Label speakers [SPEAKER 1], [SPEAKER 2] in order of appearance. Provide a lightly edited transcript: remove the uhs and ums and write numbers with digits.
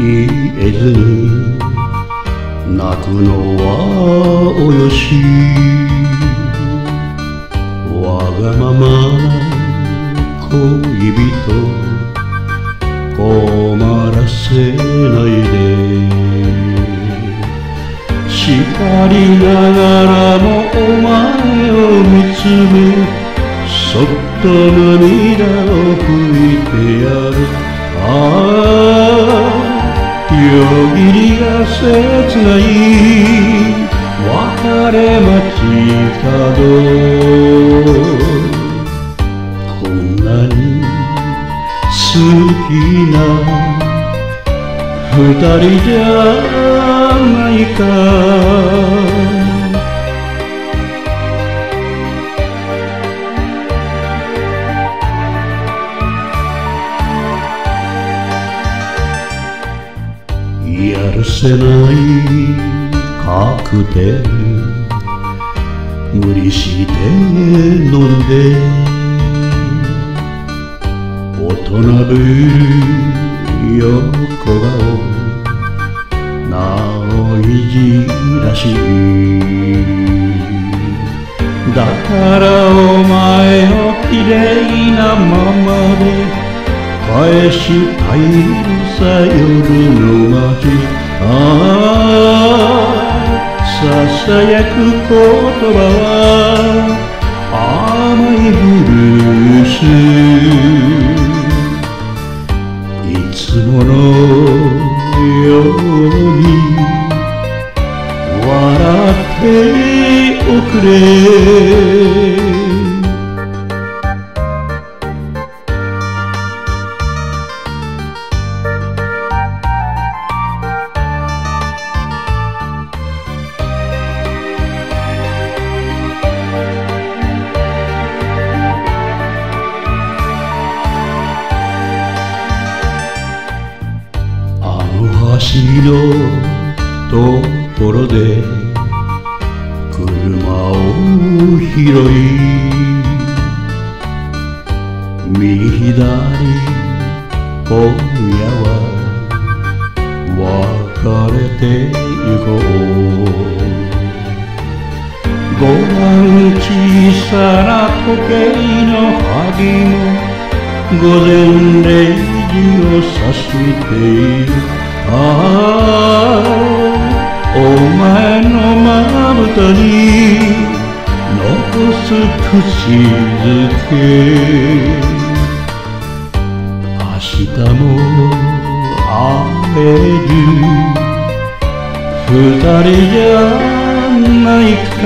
[SPEAKER 1] えずに泣くのはおよし、わがままな恋人困らせないで。叱りながらもお前を見つめ、そっと涙を拭いてやる。ああ、夜霧が切ない別れ街角、こんなに好きな二人じゃないか。やるせないカクテル無理して飲んで、大人ぶる横顔なおいじらしい。だからお前をきれいなままで返したいのさ夜の街。ああ、ささやく言葉は甘いブルース。いつものように笑っておくれ。橋のところで車を拾い、右左今夜は別れてゆこう。ご覧小さな時計の針も午前0時を指している。ああ、お前のまぶたに残す口づけ。明日も会える二人じゃないか。